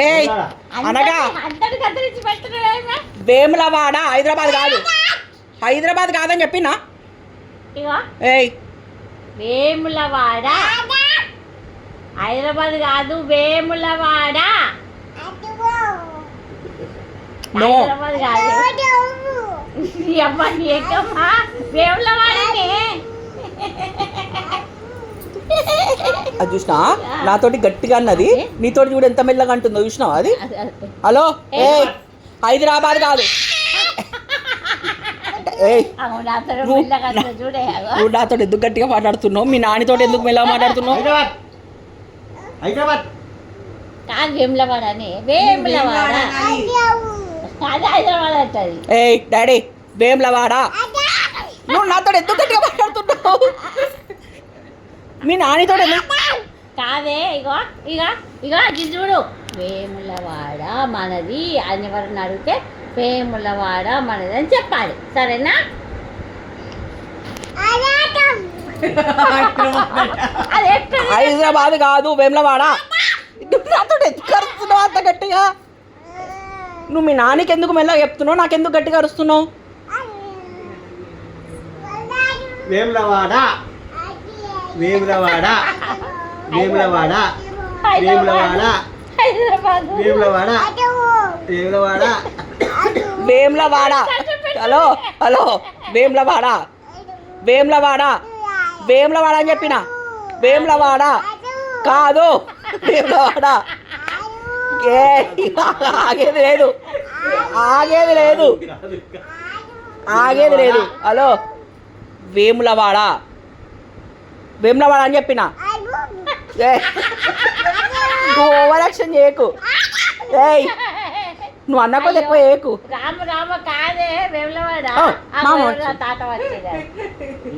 ఏయ్ అనగా వేములవాడ హైదరాబాద్ కాదు, హైదరాబాద్ కాదని చెప్పినా. ఏయ్ వేములవాడ హైదరాబాద్ కాదు, వేములవాడ హైదరాబాద్ కాదు. అమ్మాయి ఏకమ్మా వేములవాడనే. అది చూసినా నాతోటి గట్టిగా అన్నది, నీతోటి చూడు ఎంత మెల్లగా అంటుందో చూసినావా అది. హలో ఏ హైదరాబాద్ కాదు. నువ్వు నాతో ఎందుకు గట్టిగా మాట్లాడుతున్నావు, మీ నానితో ఎందుకు మెల్లగా మాట్లాడుతున్నావు? హైదరాబాద్ కాదు వేములవాడ అని. వేములవాడ అది హైదరాబాద్ అంటది. ఏయ్ డాడీ వేములవాడ. నువ్వు నాతో ఎందుకు గట్టిగా మాట్లాడుతున్నావు? మీ నానితో కాదే. ఇగో ఇగో ఇగో అది చూడు, వేములవాడ మనది అని ఎవరిని అడిగితే వేములవాడ మనది అని చెప్పాలి, సరేనా? హైదరాబాద్ కాదు వేములవాడ. నాతో ఎందుకు అరుస్తున్నావు అంత గట్టిగా? నువ్వు మీ నాన్నకి ఎందుకు మెల్లగా చెప్తున్నావు, నాకెందుకు గట్టిగా అరుస్తున్నావు? వేములవాడ వేములవాడ వేములవాడ వేములవాడ వేములవాడ వేములవాడ వేములవాడ. హలో హలో వేములవాడ వేములవాడ వేములవాడ అని చెప్పిన. వేములవాడ కాదు వేములవాడ. ఆగేది లేదు, ఆగేది లేదు, ఆగేది లేదు. హలో వేములవాడ వేములవాడ అని చెప్పిన. నువ్వు ఓవర్ యాక్షన్ చేయకు. ఏయ్ నువ్వు అన్న కొద్ది ఎక్కువ చేయకు. రామ రామ కాదే వేములవాడ తాత వచ్చేది.